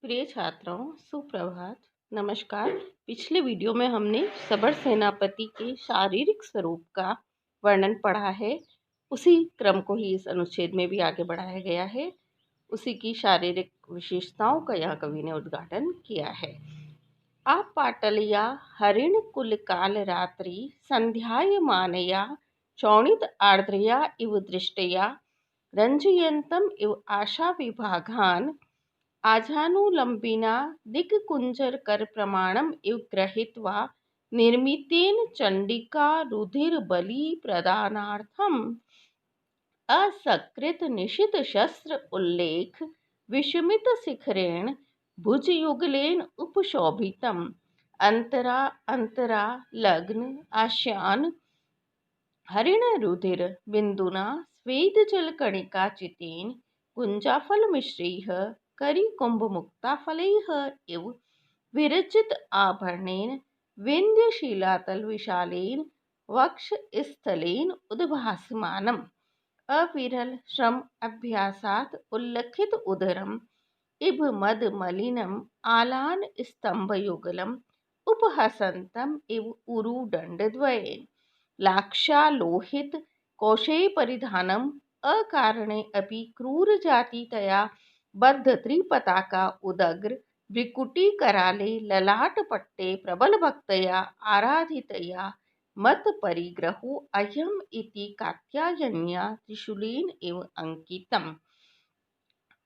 प्रिय छात्रों, सुप्रभात। नमस्कार। पिछले वीडियो में हमने सबर सेनापति के शारीरिक स्वरूप का वर्णन पढ़ा है। उसी क्रम को ही इस अनुच्छेद में भी आगे बढ़ाया गया है। उसी की शारीरिक विशेषताओं का यहाँ कवि ने उद्घाटन किया है। आप पाटलिया हरिण कुल काल रात्रि संध्यायमानया चौणित आर्द्रया इव दृष्टया रंजयन्तम इव आशा विभागान आजानुलंबिना दिक्कुंजरकर प्रमाणम इव गृहीत्वा निर्मितेन चंडिका रुधिर बलि प्रदानार्थम असकृत निशित शस्त्र उल्लेख विषमित शिखरेण भुजयुगलेन उपशोभितम अंतरा अंतरा लग्न आश्यान हरिण रुधिर बिंदुना स्वेद जल कणिका चितेन कुंजाफल मिश्रैः करिकुंभमुक्ताफलैः इव विरचित आभरणेन विन्ध्यशीलातल विशालेन वक्षस्थलेन उद्भासमानम् अविरल श्रम अभ्यासात् उल्लखित उदरम इव मद मलिनम आलान स्तंभ युगलम उपहसंतम इव उरुदंडद्वयेन लाक्षालोहित कौशेय परिधानम अकारणे अपि क्रूर जातितया बद्ध त्रिपताका उदग्र भ्रिकुटी कराले ललाट पट्टे प्रबल भक्तया आराधितया मत परिग्रहो अयम इति कात्यायन्या त्रिशूलेन एव अंकितम्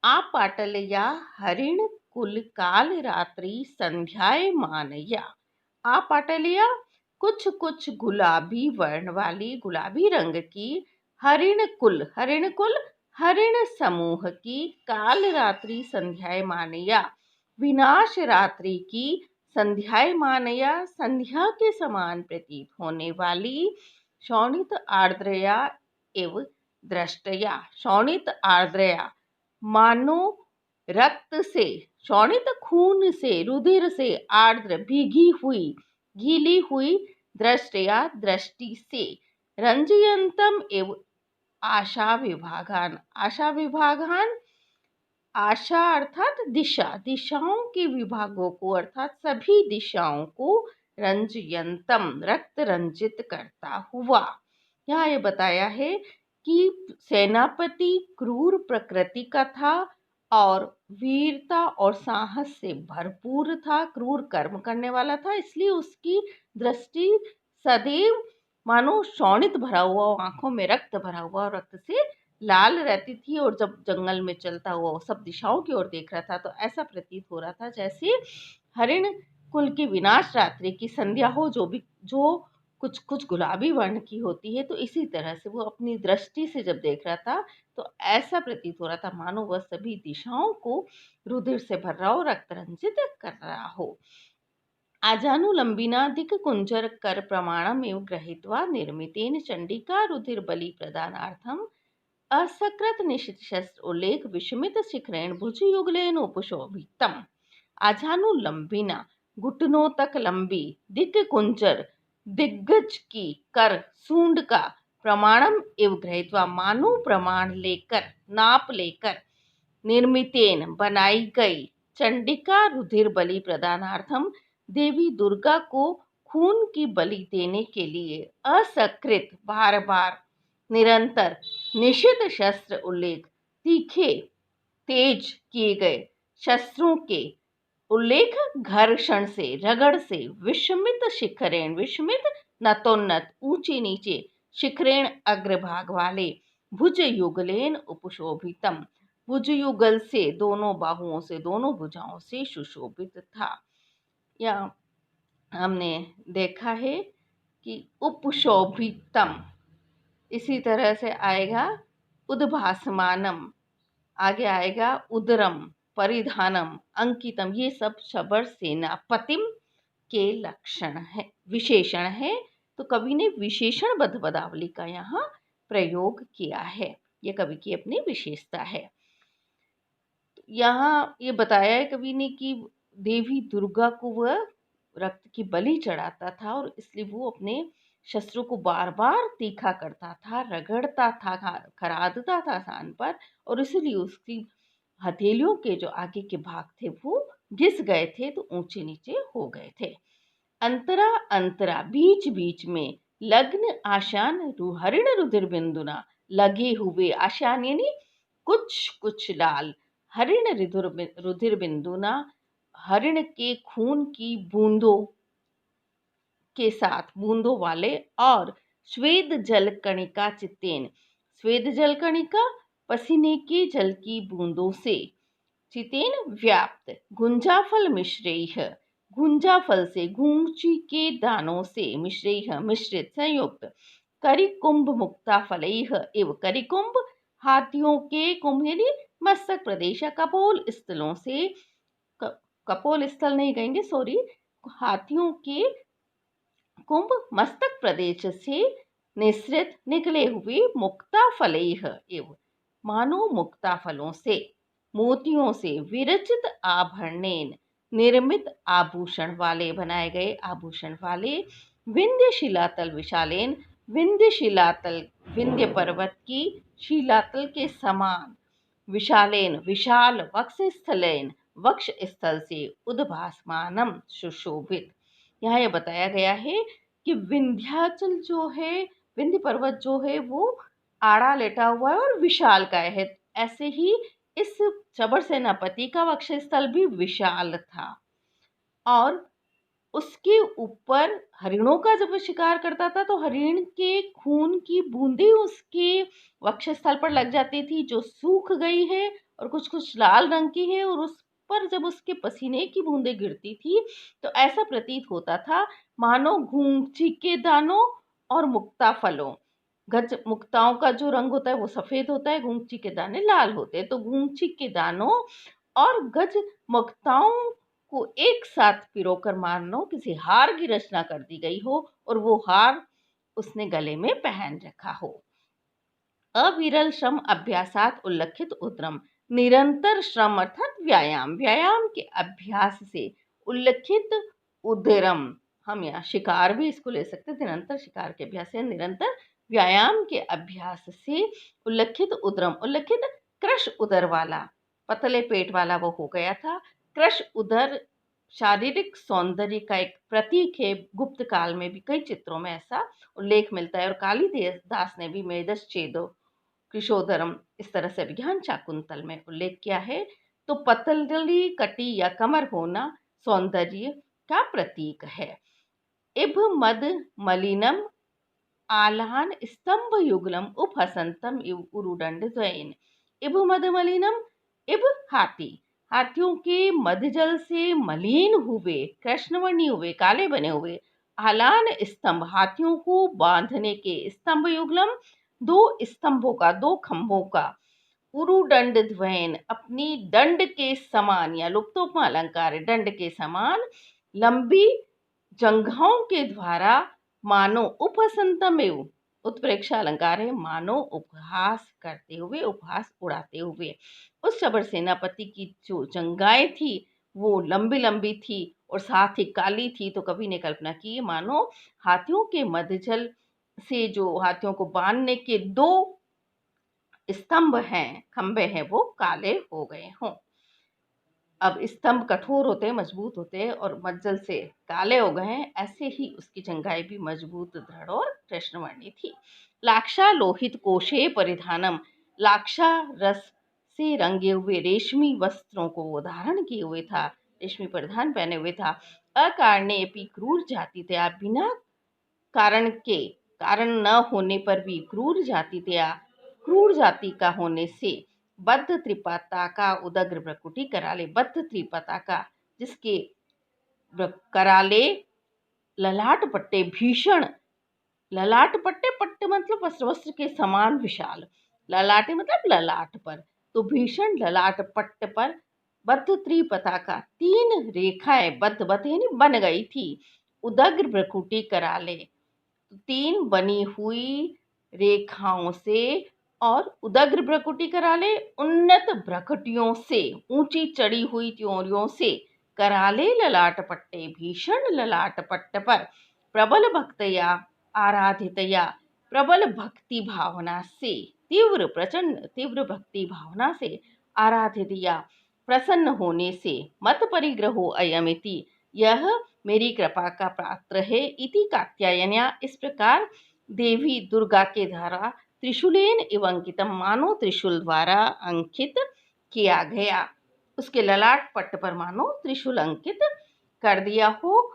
आपाटलया हरिण कुल काल रात्रि संध्यायमानया। आपाटलया कुछ कुछ गुलाबी वर्ण वाली गुलाबी रंग की हरिण कुल हरिण समूह की काल रात्रि संध्यायमानया विनाश रात्रि की संध्यायमानया संध्या के समान प्रतीत होने वाली शोणित आर्द्रया एव दृष्टया। शोणित आर्द्रया मानो रक्त से, शोणित खून से, रुधिर से, आर्द्र भीगी हुई गीली हुई, दृष्टया दृष्टि से, रंजयंतम एव आशा विभागान। आशा विभागान, आशा अर्थात दिशा, दिशाओं के विभागों को अर्थात सभी दिशाओं को रंजयंतम रक्त रंजित करता हुआ। यहाँ ये बताया है कि सेनापति क्रूर प्रकृति का था और वीरता और साहस से भरपूर था, क्रूर कर्म करने वाला था, इसलिए उसकी दृष्टि सदैव मानो शोणित भरा हुआ, आंखों में रक्त भरा हुआ और रक्त से लाल रहती थी। और जब जंगल में चलता हुआ सब दिशाओं की ओर देख रहा था तो ऐसा प्रतीत हो रहा था जैसे हरिण कुल की विनाश रात्रि की संध्या हो, जो कुछ कुछ गुलाबी वर्ण की होती है। तो इसी तरह से वो अपनी दृष्टि से जब देख रहा था तो ऐसा प्रतीत हो रहा था मानो वह सभी दिशाओं को रुधिर से भर रहा हो, रक्त रंजित कर रहा हो। आजानुलंबिना दिक कुंजर कर प्रमाणम एवं गृहीत्वा निर्मितेन चंडिका रुधिर बलि प्रदानार्थम असकृत निशित शस्त्र उल्लेख विषमित शिखरेण भुजयुगलेन उपशोभितम। आजानुलंबिना घुटनों तक लंबी, दिक कुंजर दिग्गज की, कर सूंड का, प्रमाणम एवं गृहीत्वा मानो प्रमाण लेकर, नाप लेकर, निर्मितेन बनाई गई, चंडिका रुधिर बलि प्रदानार्थम देवी दुर्गा को खून की बलि देने के लिए असकृत बार बार निरंतर निशित शस्त्र उल्लेख तीखे तेज किए गए शस्त्रों के उल्लेख घर्षण से, रगड़ से, विषमित शिखरेण, विषमित नतोन्नत ऊंचे नीचे, शिखरेण अग्रभाग वाले, भुज युगलेन उपशोभितम भुज युगल से, दोनों बाहुओं से, दोनों भुजाओं से सुशोभित था। या हमने देखा है कि उपशोभितम इसी तरह से आएगा उद्भासमानम, आगे आएगा उदरम, परिधानम, अंकितम। ये सब शबर सेनापतिम के लक्षण है, विशेषण है। तो कवि ने विशेषणबद्ध पदावली का यहाँ प्रयोग किया है। ये कवि की अपनी विशेषता है। यहाँ ये बताया है कवि ने कि देवी दुर्गा को वह रक्त की बलि चढ़ाता था और इसलिए वो अपने शस्त्रों को बार बार तीखा करता था, रगड़ता था, खरादता था स्थान पर, और इसलिए उसकी हथेलियों के जो आगे के भाग थे वो घिस गए थे, तो ऊंचे नीचे हो गए थे। अंतरा अंतरा बीच बीच में, लग्न आशान हरिण रुधिर बिंदुना, लगे हुए, आशान यानी कुछ कुछ लाल, हरिण रुधिर बिंदुना, हरिण के खून की बूंदों के साथ, बूंदों वाले, और स्वेद जल कणिका चित्तेन, स्वेद जल कणिका पसीने के जल की बूंदों से, चितेन व्याप्त, गुंजाफल मिश्रैः, गुंजाफल से, गूंची के दानों से, मिश्रैः मिश्रित संयुक्त, करिकुंभ मुक्ता फलैः एव, करिकुंभ हाथियों के कुंभ यानी मस्तक प्रदेश या कपोल स्थलों से, कपोल स्थल नहीं कहेंगे, सॉरी, हाथियों के कुंभ मस्तक प्रदेश से निसृत निकले हुए, मुक्ता फलैः एव, मानो मुक्ता फलों से, मोतियों से, विरचित आभरणेन, निर्मित आभूषण वाले, बनाए गए आभूषण वाले, विंध्य शिलातल विशालेन, विंध्य शिलातल, विंध्य पर्वत की शिलातल के समान, विशालेन विशाल, वक्ष स्थलेन, वक्ष स्थल से, उद्भासमानम सुशोभित। यहाँ ये बताया गया है कि विंध्याचल जो है, विंध्य पर्वत जो है वो आड़ा लेटा हुआ है और विशालकाय है। ऐसे ही इस चबर सेनापति का वक्ष स्थल भी विशाल था, और उसके ऊपर हरिणों का जब वो शिकार करता था तो हरिण के खून की बूंदें उसके वक्षस्थल पर लग जाती थी, जो सूख गई है और कुछ कुछ लाल रंग की है, और उस पर जब उसके पसीने की बूंदें गिरती थी तो ऐसा प्रतीत होता था मानो घूंची के दानों और मुक्ता फलों, गज मुक्ताओं का जो रंग होता है वो सफेद होता है, घूंची के दाने लाल होते हैं, तो घूंची के दानों और गज मुक्ताओं को एक साथ पिरोकर मानो किसी हार की रचना कर दी गई हो, और वो हार उसने गले में पहन रखा हो। अविरल श्रम अभ्यासात उल्लिखित उद्रम, निरंतर श्रम अर्थात व्यायाम, व्यायाम के अभ्यास से उल्लिखित उद्रम, हम यहाँ शिकार भी इसको ले सकते हैं, निरंतर शिकार के अभ्यास से, निरंतर व्यायाम के अभ्यास से उल्लिखित उद्रम, उल्लिखित कृश उदर वाला, पतले पेट वाला वो हो गया था। कृश उदर शारीरिक सौंदर्य का एक प्रतीक है, गुप्त काल में भी कई चित्रों में ऐसा उल्लेख मिलता है, और कालिदास ने भी मेदश्चेदो कृशोदरम इस तरह से अभिज्ञान शाकुंतल में उल्लेख किया है। तो पतली कटी या कमर होना सौंदर्य का प्रतीक है। इभ मद मलिनम आलान स्तंभ युगलम उपहसंतम इव उरुदंड द्वयेन, इभ मद मलिनम, इभ हाथी, हाथियों के मधजल से मलिन हुए, कृष्णवर्णी हुए, काले बने हुए, आलान स्तंभ, हाथियों को बांधने के, स्तंभ युगलम, दो स्तंभों का, दो खंभों का, उरुदंड ध्वयन, अपनी दंड के समान, या लुप्तोपमा अलंकार है, दंड के समान लंबी जंघाओं के द्वारा, मानो उपहसंतमेव, उत्प्रेक्षा अलंकार है, मानो उपहास करते हुए, उपहास उड़ाते हुए। उस शबर सेनापति की जो जंघाएं थी वो लंबी लंबी थी और साथ ही काली थी, तो कवि ने कल्पना की मानो हाथियों के मध्यजल से जो हाथियों को बांधने के दो स्तंभ हैं, खंबे हैं, वो काले हो गए हों। अब स्तंभ कठोर होते हैं, मजबूत होते हैं, और मज्जल से काले हो गए हैं, ऐसे ही उसकी जंघाएं भी मजबूत, दृढ़ और कृष्णवर्णी थी। लाक्षा लोहित कोशे परिधानम, लाक्षा रस से रंगे हुए रेशमी वस्त्रों को वो धारण किए हुए था, रेशमी परिधान पहने हुए था। अकारणे अपि क्रूर जाति थे, बिना कारण के, कारण न होने पर भी क्रूर जाति थे, क्रूर जाति का होने से, बद्ध त्रिपता का उदग्र भ्रकुटी कराले, बद्ध त्रिपता का जिसके कराले ललाट पट्टे भीषण, ललाट पट्टे, पट्टे मतलब वस्त्र, वस्त्र के समान विशाल, ललाटे मतलब ललाट पर, तो भीषण ललाट पट्ट पर बद्ध त्रिपता का तीन रेखाएं, बद्ध बद्ध यानी बन गई थी, उदग्र भ्रकुटी कराले, तीन बनी हुई रेखाओं से, और उदग्र भ्रकुटी कराले, उन्नत भ्रकुटियों से, ऊंची चढ़ी हुई त्योरियों से, कराले ललाट पट्टे, भीषण ललाट पट्ट पर, प्रबल भक्तया आराधितया, प्रबल भक्ति भावना से, तीव्र प्रचंड तीव्र भक्ति भावना से आराधिया प्रसन्न होने से मत परिग्रहो अयमिति, यह मेरी कृपा का पात्र है। इति कात्यायन्या, इस प्रकार देवी दुर्गा के द्वारा त्रिशूलेन एवं अंकितम, मानो त्रिशूल द्वारा अंकित किया गया। उसके ललाट पट्ट पर मानो त्रिशूल अंकित कर दिया हो।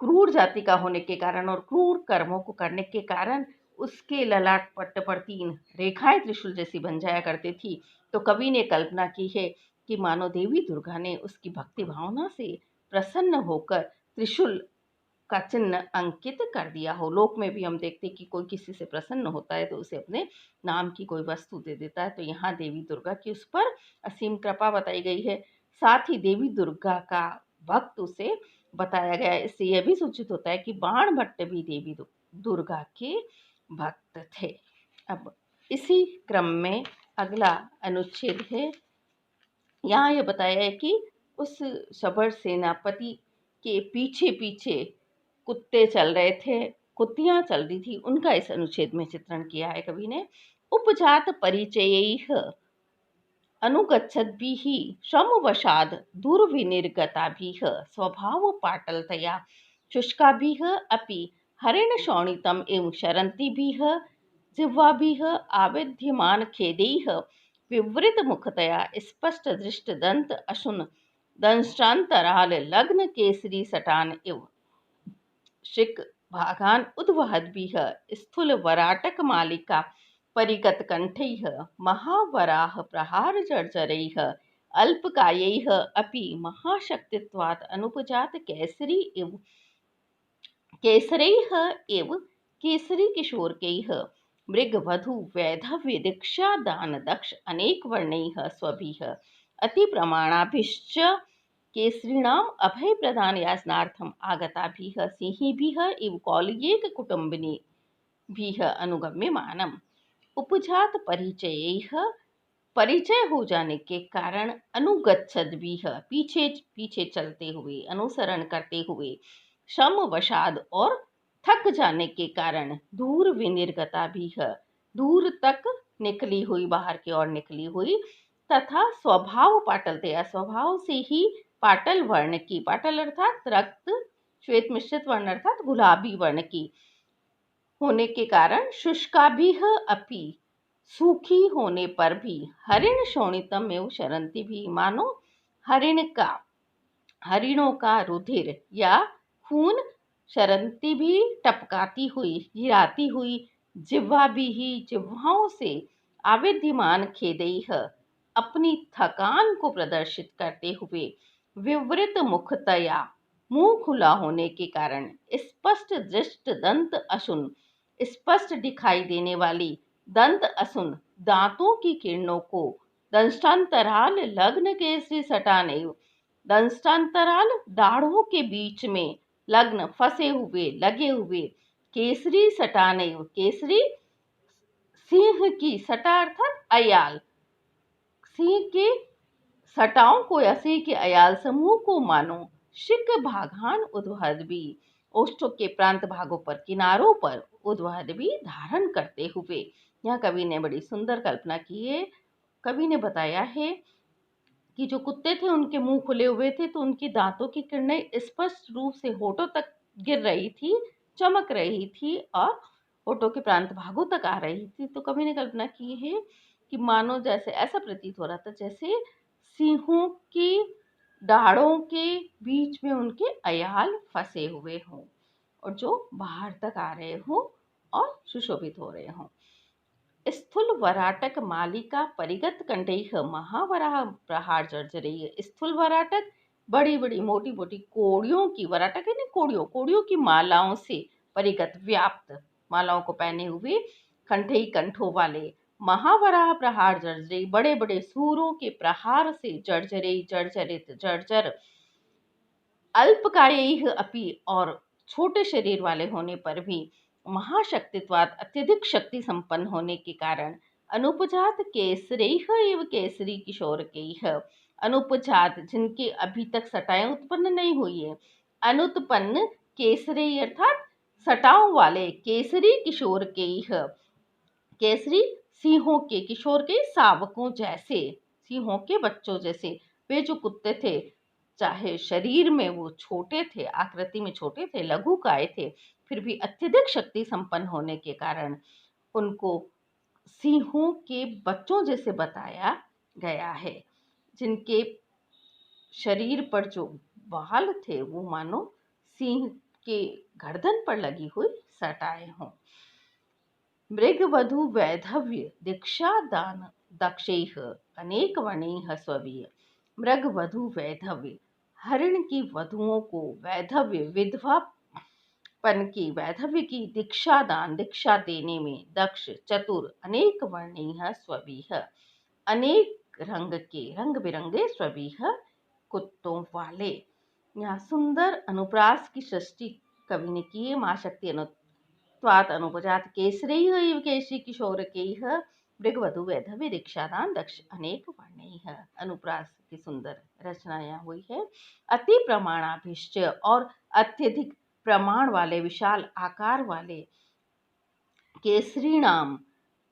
क्रूर जाति का होने के कारण और क्रूर कर्मों को करने के कारण उसके ललाट पट्ट पर 3 रेखाएं त्रिशूल जैसी बन जाया करती थी। तो कवि ने कल्पना की है कि मानो देवी दुर्गा ने उसकी भक्ति भावना से प्रसन्न होकर त्रिशूल का चिन्ह अंकित कर दिया हो। लोक में भी हम देखते कि कोई किसी से प्रसन्न होता है तो उसे अपने नाम की कोई वस्तु दे देता है। तो यहाँ देवी दुर्गा की उस पर असीम कृपा बताई गई है। साथ ही देवी दुर्गा का भक्त उसे बताया गया है। इससे यह भी सूचित होता है कि बाण भट्ट भी देवी दुर्गा के भक्त थे। अब इसी क्रम में अगला अनुच्छेद है। यहाँ यह बताया है कि उस शबर सेनापति के पीछे पीछे कुत्ते चल रहे थे, कुत्तियां चल रही थी, उनका इस अनुच्छेद में चित्रण किया है कवि ने। उपजात परिचयैः अनुगच्छद्भिः श्रमवशाद् दुर्विनिर्गताभिः स्वभावपाटलतया शुष्काभिः अपि हरिणशोणितम् इव शरन्तिभिः जिह्वाभिः आविद्यमानखेदैः विवृतमुखतया स्पष्टदृष्टदन्त अशुन दंष्ट्रान्तराल लग्न केसरी सटान इव शिक भागान उद्वहद्भिः स्थूलवराटकमालिका परिगतकण्ठैः महावराह प्रहारजर्जरैः अल्पकायैः अपि महाशक्तित्वात् अनुपजात केसरैः एव केसरीकिशोरकैः मृगवधू वैधव्य दीक्षा दान दक्ष अनेकवर्णैः स्वभिः अतिप्रमाणाभिश्च केसरीणाम् अभयप्रदान याचनार्थम् आगताभिः सिंहिभिः इव कौलियैककुटुम्बिनीभिः अनुगम्यमानम्। उपजात परिचयैः, परिचय हो जाने के कारण, अनुगच्छद्भिः पीछे पीछे चलते हुए, अनुसरण करते हुए, श्रमवशाद और थक जाने के कारण, दूर विनिर्गताभिः दूर तक निकली हुई, बाहर की ओर निकली हुई, तथा स्वभाव पाटलतया स्वभाव से ही पाटल वर्ण की, पाटल अर्थात रक्त श्वेत मिश्रित वर्ण अर्थात गुलाबी वर्ण की होने के कारण, शुष्काभिः अपि सूखी होने पर भी, हरिण शोणितम एवं शरंती भी मानो हरिणों का रुधिर या खून, शरंती भी टपकाती हुई, गिराती हुई, जिह्वा भी ही जिह्वाओं से, आविद्यमान खेदैः अपनी थकान को प्रदर्शित करते हुए, विवृत मुखतया मुंह खुला होने के कारण, स्पष्ट दृष्ट दंत अशुन स्पष्ट दिखाई देने वाली दंत अशुन दांतों की किरणों को, दंष्टांतराल लग्न केसरी सटाने, दंष्टांतराल दाढ़ों के बीच में लग्न फंसे हुए, लगे हुए, केसरी सटाने, केसरी सिंह की, सटा अर्थात अयाल, सिंह के सटाओं को या सिंह के अयाल समूह को मानो, शिक भागान उद्वहद्भि ओष्ठों के प्रांत भागों पर, किनारों पर, उद्वहद्भि धारण करते हुए। यहाँ कवि ने बड़ी सुंदर कल्पना की है। कवि ने बताया है कि जो कुत्ते थे उनके मुंह खुले हुए थे, तो उनकी दांतों की किरणें स्पष्ट रूप से होठों तक गिर रही थी, चमक रही थी और होठों के प्रांत भागों तक आ रही थी। तो कवि ने कल्पना की है कि मानो जैसे ऐसा प्रतीत हो रहा था जैसे सिंहों की दाढ़ों के बीच में उनके अयाल फंसे हुए हों और जो बाहर तक आ रहे हों और सुशोभित हो रहे हों। स्थूल वराटक मालिका परिगत कंठैः महावराह प्रहार जर्जरैः। स्थूल वराटक बड़ी बड़ी मोटी मोटी कोड़ियों की, वराटक है ना, कोड़ियों की मालाओं से परिगत व्याप्त, मालाओं को पहने हुए, कंठई कंठों वाले, महावराह प्रहार जर्जरे बड़े बड़े सूरों के प्रहार से जर्जरे जर्जरित जर्जर, अल्पकायैः अपि और छोटे शरीर वाले होने पर भी, महाशक्तित्वात् अत्यधिक शक्ति संपन्न होने के कारण, अनुपजात केसरैः एव केसरी किशोरकैः, अनुपजात जिनके अभी तक सटाएं उत्पन्न नहीं हुई है, अनुत्पन्न केसरी अर्थात सटाओं वाले, केसरी किशोरकैः केसरी सिंहों के, किशोर के शावकों जैसे, सिंहों के बच्चों जैसे। वे जो कुत्ते थे, चाहे शरीर में वो छोटे थे, आकृति में छोटे थे, लघुकाय थे, फिर भी अत्यधिक शक्ति संपन्न होने के कारण उनको सिंहों के बच्चों जैसे बताया गया है, जिनके शरीर पर जो बाल थे वो मानो सिंह के गर्दन पर लगी हुई सटाए हों। मृगवधू वैधव्य दीक्षादान दक्षैः अनेक वर्णैः स्ववीय। मृगवधू वैधव्य, हरिण की वधुओं को वैधव्य विधवापन की, वैधव्य की दीक्षा देने में दक्ष, चतुर, अनेक वर्णैः स्ववीय, अनेक रंग के, रंग बिरंगे, स्ववीय कुत्तों वाले। यहाँ सुंदर अनुप्रास की सृष्टि कवि ने की है। माँ शक्ति अनुत्वात अनुपजात केसरैः इव केशी किशोरकैः मृगवधू वैधव्य दीक्षादान दक्ष अनेक वर्णैः। अनुप्रास की सुंदर रचना यहाँ हुई है। अति प्रमाणाभिष्ट, और अत्यधिक प्रमाण वाले, विशाल आकार वाले, केसरीणाम,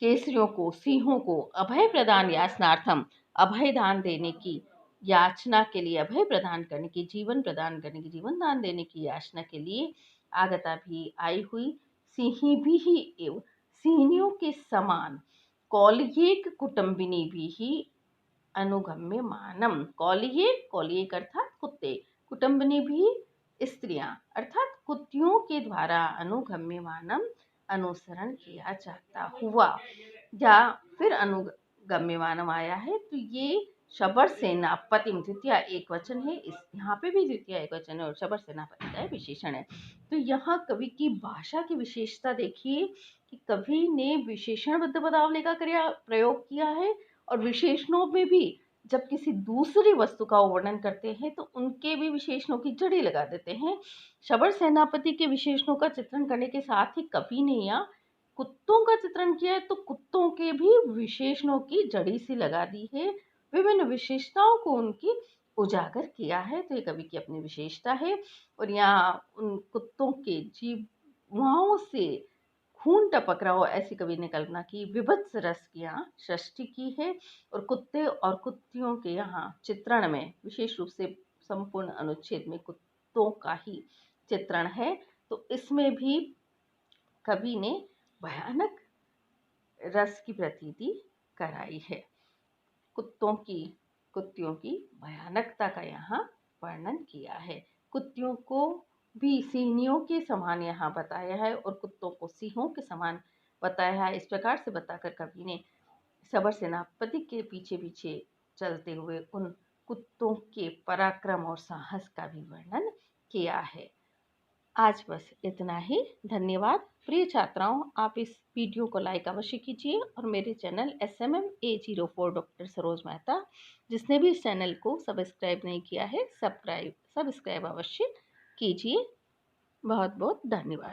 केसरियों को, सिंहों को, अभय प्रदान याचनार्थम, अभय दान देने की याचना के लिए, अभय प्रदान करने की, जीवन प्रदान करने की, जीवन दान देने की याचना के लिए आगता भी आई हुई। सिंही भी ही एवं सिंहियों के समान कौलियेक कुटुंबिनी भी ही अनुगम्य मानम। कौलियेक, कौलियेक अर्थात कुत्ते, कुटुंबिनी भी स्त्रियां अर्थात कुत्तियों के द्वारा अनुगम्य मानम, अनुसरण किया जाता हुआ, या फिर अनुगम्य मानम आया है। तो ये शबर सेनापति द्वितीय एक वचन है, इस यहाँ पे भी द्वितीय एक वचन है और शबर सेनापति का विशेषण है। तो यहाँ कवि की भाषा की विशेषता देखिए कि कवि ने विशेषणबद्ध पदावली का प्रयोग किया है, और विशेषणों में भी जब किसी दूसरी वस्तु का वर्णन करते हैं तो उनके भी विशेषणों की जड़ी लगा देते हैं। शबर सेनापति के विशेषणों का चित्रण करने के साथ ही कवि ने यहाँ कुत्तों का चित्रण किया है, तो कुत्तों के भी विशेषणों की जड़ी सी लगा दी है, विभिन्न विशेषताओं को उनकी उजागर किया है। तो ये कवि की अपनी विशेषता है। और यहाँ उन कुत्तों के जीवाओं से खून टपक रहा हो, ऐसी कवि ने कल्पना की, विभत्स रस की यहाँ सृष्टि की है। और कुत्ते और कुत्तियों के यहाँ चित्रण में विशेष रूप से संपूर्ण अनुच्छेद में कुत्तों का ही चित्रण है। तो इसमें भी कवि ने भयानक रस की प्रतीति कराई है। कुत्तियों की भयानकता का यहाँ वर्णन किया है। कुत्तियों को भी सिंहियों के समान यहाँ बताया है और कुत्तों को सिंहों के समान बताया है। इस प्रकार से बताकर कवि ने शबर सेनापति के पीछे पीछे चलते हुए उन कुत्तों के पराक्रम और साहस का भी वर्णन किया है। आज बस इतना ही। धन्यवाद। प्रिय छात्राओं, आप इस वीडियो को लाइक अवश्य कीजिए और मेरे channel SMMA04 doctor Saroj Mehta, जिसने भी इस चैनल को सब्सक्राइब नहीं किया है, सब्सक्राइब अवश्य कीजिए। बहुत बहुत धन्यवाद।